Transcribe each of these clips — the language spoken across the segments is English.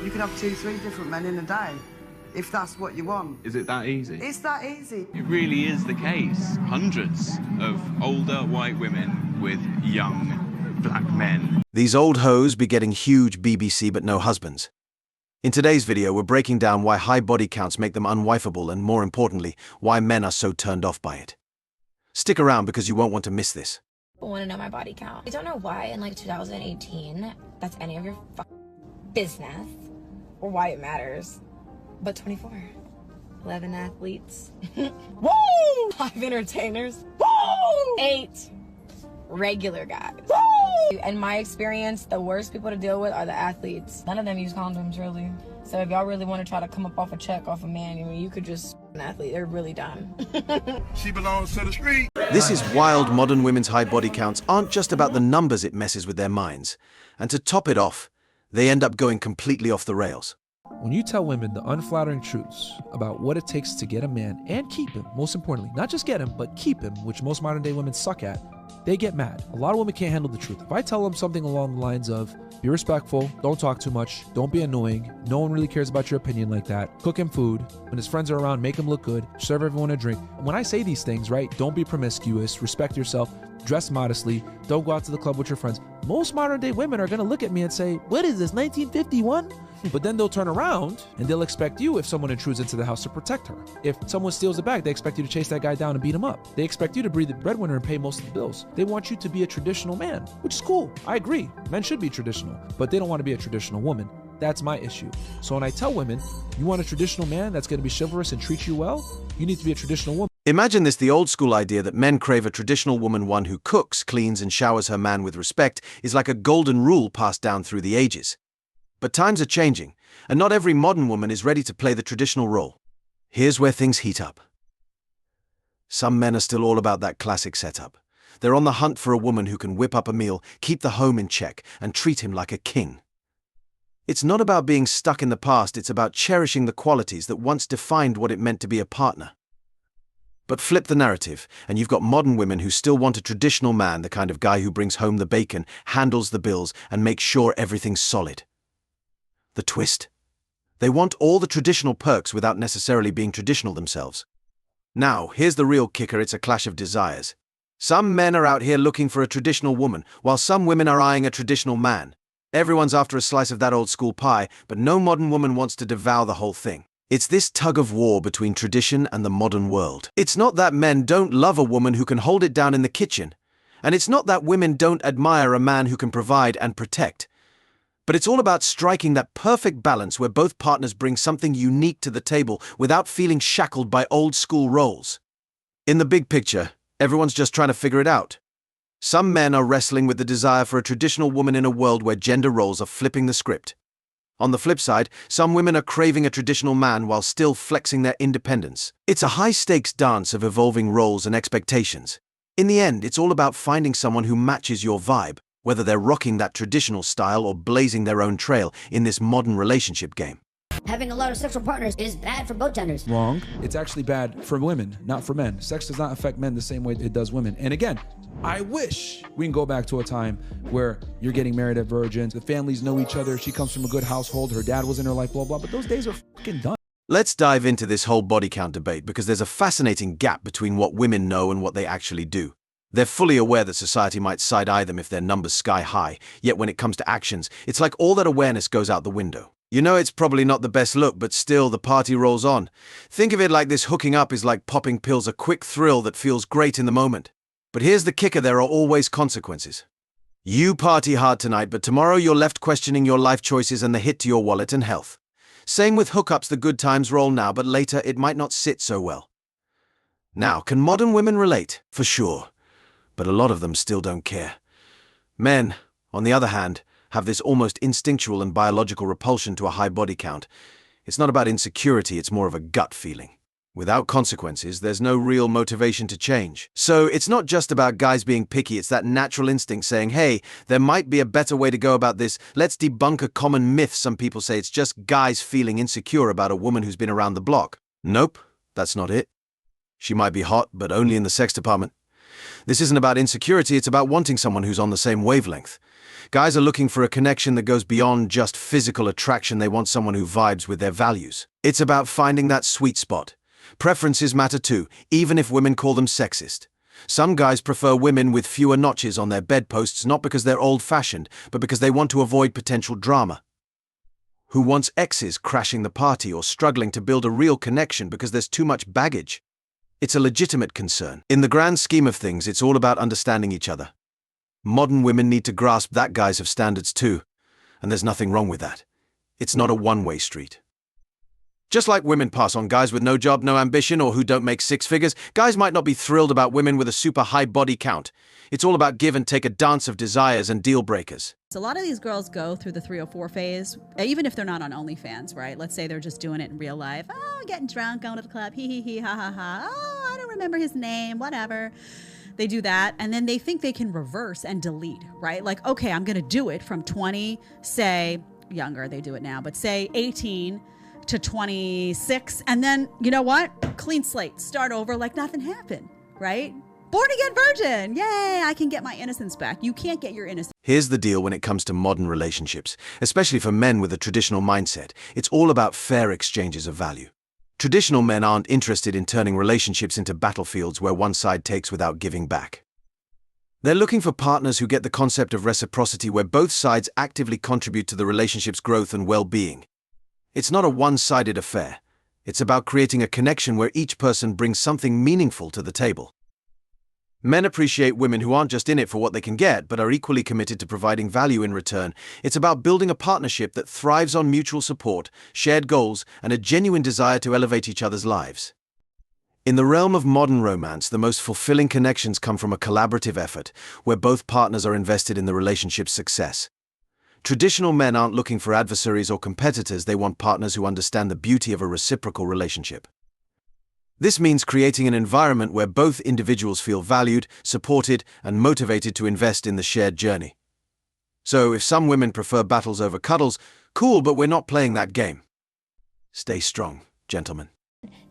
You can have 2, 3 different men in a day, if that's what you want. Is it that easy? It's that easy. It really is the case. Hundreds of older white women with young black men. These old hoes be getting huge BBC but no husbands. In today's video, we're breaking down why high body counts make them unwifeable and, more importantly, why men are so turned off by it. Stick around because you won't want to miss this. People want to know my body count. I don't know why in like 2018 that's any of your business or why it matters. But 24. 11 athletes. Woo! 5 entertainers. Woo! 8 regular guys. Woo! In my experience, the worst people to deal with are the athletes. None of them use condoms, really. So if y'all really want to try to come up off a check off a man, I mean, you could just an athlete. They're really dumb. She belongs to the street. This is wild. Modern women's high body counts aren't just about the numbers, it messes with their minds. And to top it off, they end up going completely off the rails. When you tell women the unflattering truths about what it takes to get a man and keep him, most importantly, not just get him, but keep him, which most modern day women suck at, they get mad. A lot of women can't handle the truth. If I tell them something along the lines of, be respectful, don't talk too much, don't be annoying, no one really cares about your opinion like that, cook him food, when his friends are around, make him look good, serve everyone a drink. When I say these things, right, don't be promiscuous, respect yourself, dress modestly, don't go out to the club with your friends. Most modern day women are gonna look at me and say, what is this, 1951? But then they'll turn around and they'll expect you, if someone intrudes into the house, to protect her. If someone steals a bag, they expect you to chase that guy down and beat him up. They expect you to be the breadwinner and pay most of the bills. They want you to be a traditional man, which is cool. I agree. Men should be traditional, but they don't want to be a traditional woman. That's my issue. So when I tell women, you want a traditional man that's going to be chivalrous and treat you well, you need to be a traditional woman. Imagine this, the old school idea that men crave a traditional woman, one who cooks, cleans, and showers her man with respect, is like a golden rule passed down through the ages. But times are changing, and not every modern woman is ready to play the traditional role. Here's where things heat up. Some men are still all about that classic setup. They're on the hunt for a woman who can whip up a meal, keep the home in check, and treat him like a king. It's not about being stuck in the past, it's about cherishing the qualities that once defined what it meant to be a partner. But flip the narrative, and you've got modern women who still want a traditional man, the kind of guy who brings home the bacon, handles the bills, and makes sure everything's solid. The twist? They want all the traditional perks without necessarily being traditional themselves. Now, here's the real kicker, it's a clash of desires. Some men are out here looking for a traditional woman, while some women are eyeing a traditional man. Everyone's after a slice of that old school pie, but no modern woman wants to devour the whole thing. It's this tug of war between tradition and the modern world. It's not that men don't love a woman who can hold it down in the kitchen, and it's not that women don't admire a man who can provide and protect. But it's all about striking that perfect balance where both partners bring something unique to the table without feeling shackled by old school roles. In the big picture, everyone's just trying to figure it out. Some men are wrestling with the desire for a traditional woman in a world where gender roles are flipping the script. On the flip side, some women are craving a traditional man while still flexing their independence. It's a high-stakes dance of evolving roles and expectations. In the end, it's all about finding someone who matches your vibe, whether they're rocking that traditional style or blazing their own trail in this modern relationship game. Having a lot of sexual partners is bad for both genders. Wrong. It's actually bad for women, not for men. Sex does not affect men the same way it does women. And again, I wish we can go back to a time where you're getting married at virgins, the families know each other, she comes from a good household, her dad was in her life, blah, blah, but those days are fucking done. Let's dive into this whole body count debate because there's a fascinating gap between what women know and what they actually do. They're fully aware that society might side-eye them if their numbers sky high, yet when it comes to actions, it's like all that awareness goes out the window. You know it's probably not the best look, but still the party rolls on. Think of it like this: hooking up is like popping pills, a quick thrill that feels great in the moment. But here's the kicker, there are always consequences. You party hard tonight, but tomorrow you're left questioning your life choices and the hit to your wallet and health. Same with hookups, the good times roll now, but later it might not sit so well. Now, can modern women relate? For sure. But a lot of them still don't care. Men, on the other hand, have this almost instinctual and biological repulsion to a high body count. It's not about insecurity, it's more of a gut feeling. Without consequences, there's no real motivation to change. So it's not just about guys being picky, it's that natural instinct saying, hey, there might be a better way to go about this. Let's debunk a common myth. Some people say it's just guys feeling insecure about a woman who's been around the block. Nope, that's not it. She might be hot, but only in the sex department. This isn't about insecurity, it's about wanting someone who's on the same wavelength. Guys are looking for a connection that goes beyond just physical attraction. They want someone who vibes with their values. It's about finding that sweet spot. Preferences matter too, even if women call them sexist. Some guys prefer women with fewer notches on their bedposts, not because they're old-fashioned, but because they want to avoid potential drama. Who wants exes crashing the party or struggling to build a real connection because there's too much baggage? It's a legitimate concern. In the grand scheme of things, it's all about understanding each other. Modern women need to grasp that guys have standards too, and there's nothing wrong with that. It's not a one-way street. Just like women pass on guys with no job, no ambition, or who don't make six figures, guys might not be thrilled about women with a super high body count. It's all about give and take, a dance of desires and deal breakers. So a lot of these girls go through the 304 phase, even if they're not on OnlyFans, right? Let's say they're just doing it in real life. Oh, getting drunk, going to the club, hee hee hee, ha ha ha. Oh, I don't remember his name, whatever. They do that, and then they think they can reverse and delete, right? Like, okay, I'm going to do it from 20, say, younger, they do it now, but say 18 to 26, and then, you know what? Clean slate, start over like nothing happened, right? Born again virgin, yay, I can get my innocence back. You can't get your innocence. Here's the deal when it comes to modern relationships, especially for men with a traditional mindset. It's all about fair exchanges of value. Traditional men aren't interested in turning relationships into battlefields where one side takes without giving back. They're looking for partners who get the concept of reciprocity, where both sides actively contribute to the relationship's growth and well-being. It's not a one-sided affair. It's about creating a connection where each person brings something meaningful to the table. Men appreciate women who aren't just in it for what they can get, but are equally committed to providing value in return. It's about building a partnership that thrives on mutual support, shared goals, and a genuine desire to elevate each other's lives. In the realm of modern romance, the most fulfilling connections come from a collaborative effort, where both partners are invested in the relationship's success. Traditional men aren't looking for adversaries or competitors. They want partners who understand the beauty of a reciprocal relationship. This means creating an environment where both individuals feel valued, supported, and motivated to invest in the shared journey. So if some women prefer battles over cuddles, cool, but we're not playing that game. Stay strong, gentlemen.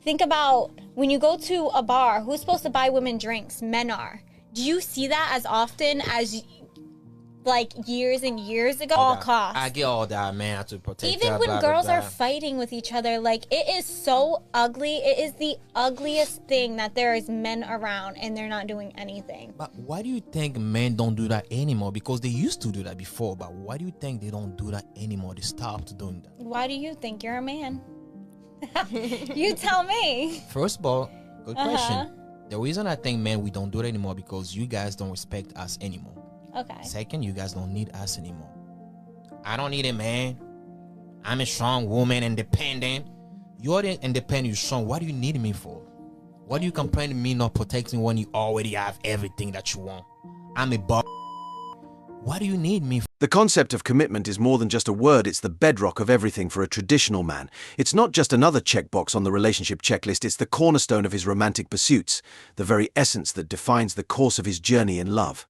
Think about when you go to a bar, who's supposed to buy women drinks? Men are. Do you see that as often as like years and years ago? All costs. I get all that, man. I have to protect even that, when blah, girls blah, are blah. fighting with each other, like, it is so ugly. It is the ugliest thing that there is men around and they're not doing anything. But why do you think men don't do that anymore? Because they used to do that before, but why do you think they don't do that anymore? They stopped doing that. Why do you think you're a man? You tell me. First of all, good question. The reason I think men, we don't do it anymore because you guys don't respect us anymore. Okay. Second, you guys don't need us anymore. I don't need a man. I'm a strong woman, independent. You're the independent, you're strong. What do you need me for? What do you complain to me not protecting when you already have everything that you want? I'm a boss. What do you need me for? The concept of commitment is more than just a word. It's the bedrock of everything for a traditional man. It's not just another checkbox on the relationship checklist. It's the cornerstone of his romantic pursuits, the very essence that defines the course of his journey in love.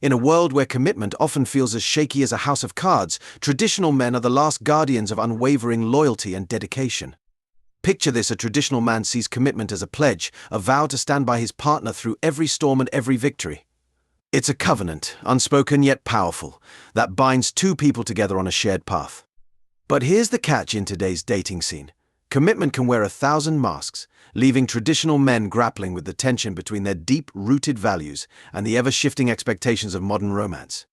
In a world where commitment often feels as shaky as a house of cards, traditional men are the last guardians of unwavering loyalty and dedication. Picture this: a traditional man sees commitment as a pledge, a vow to stand by his partner through every storm and every victory. It's a covenant, unspoken yet powerful, that binds two people together on a shared path. But here's the catch in today's dating scene. Commitment can wear 1,000 masks, leaving traditional men grappling with the tension between their deep-rooted values and the ever-shifting expectations of modern romance.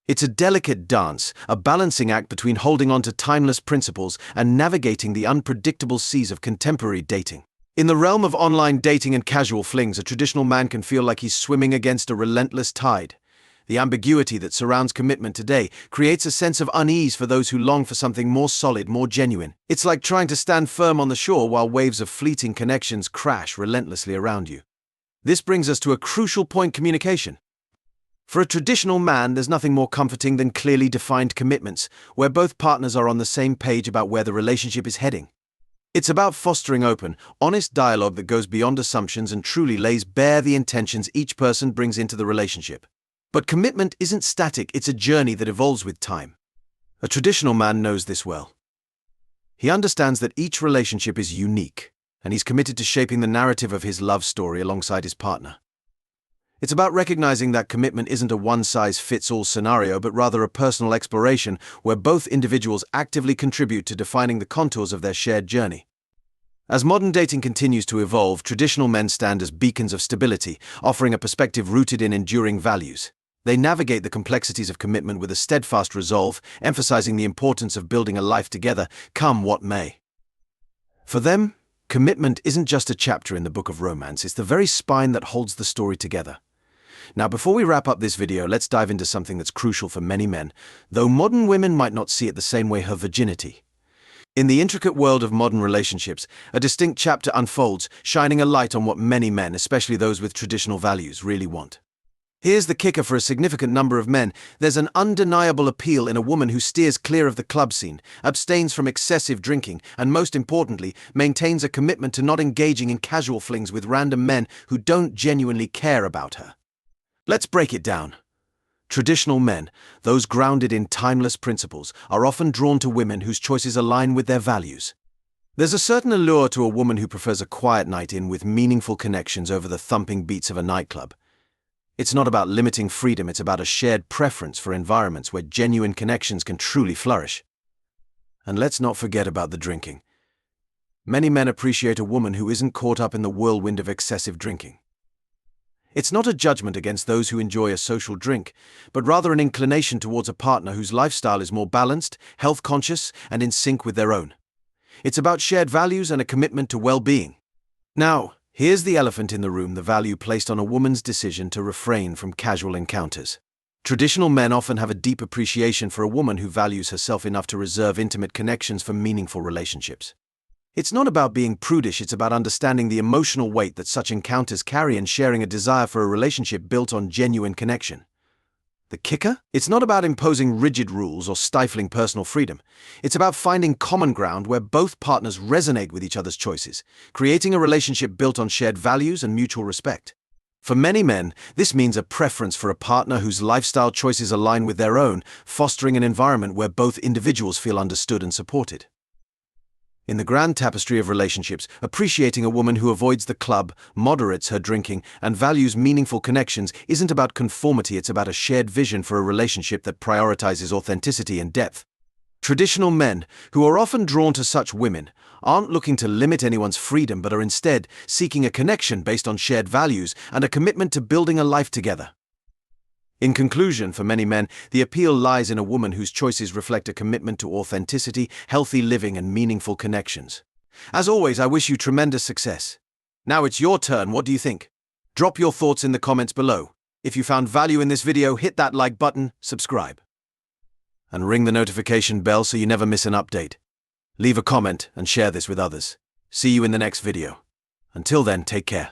It's a delicate dance, a balancing act between holding on to timeless principles and navigating the unpredictable seas of contemporary dating. In the realm of online dating and casual flings, a traditional man can feel like he's swimming against a relentless tide. The ambiguity that surrounds commitment today creates a sense of unease for those who long for something more solid, more genuine. It's like trying to stand firm on the shore while waves of fleeting connections crash relentlessly around you. This brings us to a crucial point: communication. For a traditional man, there's nothing more comforting than clearly defined commitments, where both partners are on the same page about where the relationship is heading. It's about fostering open, honest dialogue that goes beyond assumptions and truly lays bare the intentions each person brings into the relationship. But commitment isn't static, it's a journey that evolves with time. A traditional man knows this well. He understands that each relationship is unique, and he's committed to shaping the narrative of his love story alongside his partner. It's about recognizing that commitment isn't a one-size-fits-all scenario, but rather a personal exploration where both individuals actively contribute to defining the contours of their shared journey. As modern dating continues to evolve, traditional men stand as beacons of stability, offering a perspective rooted in enduring values. They navigate the complexities of commitment with a steadfast resolve, emphasizing the importance of building a life together, come what may. For them, commitment isn't just a chapter in the book of romance, it's the very spine that holds the story together. Now, before we wrap up this video, let's dive into something that's crucial for many men, though modern women might not see it the same way: her virginity. In the intricate world of modern relationships, a distinct chapter unfolds, shining a light on what many men, especially those with traditional values, really want. Here's the kicker for a significant number of men: there's an undeniable appeal in a woman who steers clear of the club scene, abstains from excessive drinking, and most importantly, maintains a commitment to not engaging in casual flings with random men who don't genuinely care about her. Let's break it down. Traditional men, those grounded in timeless principles, are often drawn to women whose choices align with their values. There's a certain allure to a woman who prefers a quiet night in with meaningful connections over the thumping beats of a nightclub. It's not about limiting freedom, it's about a shared preference for environments where genuine connections can truly flourish. And let's not forget about the drinking. Many men appreciate a woman who isn't caught up in the whirlwind of excessive drinking. It's not a judgment against those who enjoy a social drink, but rather an inclination towards a partner whose lifestyle is more balanced, health-conscious, and in sync with their own. It's about shared values and a commitment to well-being. Now, here's the elephant in the room: the value placed on a woman's decision to refrain from casual encounters. Traditional men often have a deep appreciation for a woman who values herself enough to reserve intimate connections for meaningful relationships. It's not about being prudish, it's about understanding the emotional weight that such encounters carry and sharing a desire for a relationship built on genuine connection. The kicker? It's not about imposing rigid rules or stifling personal freedom. It's about finding common ground where both partners resonate with each other's choices, creating a relationship built on shared values and mutual respect. For many men, this means a preference for a partner whose lifestyle choices align with their own, fostering an environment where both individuals feel understood and supported. In the grand tapestry of relationships, appreciating a woman who avoids the club, moderates her drinking, and values meaningful connections isn't about conformity, it's about a shared vision for a relationship that prioritizes authenticity and depth. Traditional men, who are often drawn to such women, aren't looking to limit anyone's freedom but are instead seeking a connection based on shared values and a commitment to building a life together. In conclusion, for many men, the appeal lies in a woman whose choices reflect a commitment to authenticity, healthy living, and meaningful connections. As always, I wish you tremendous success. Now it's your turn. What do you think? Drop your thoughts in the comments below. If you found value in this video, hit that like button, subscribe, and ring the notification bell so you never miss an update. Leave a comment and share this with others. See you in the next video. Until then, take care.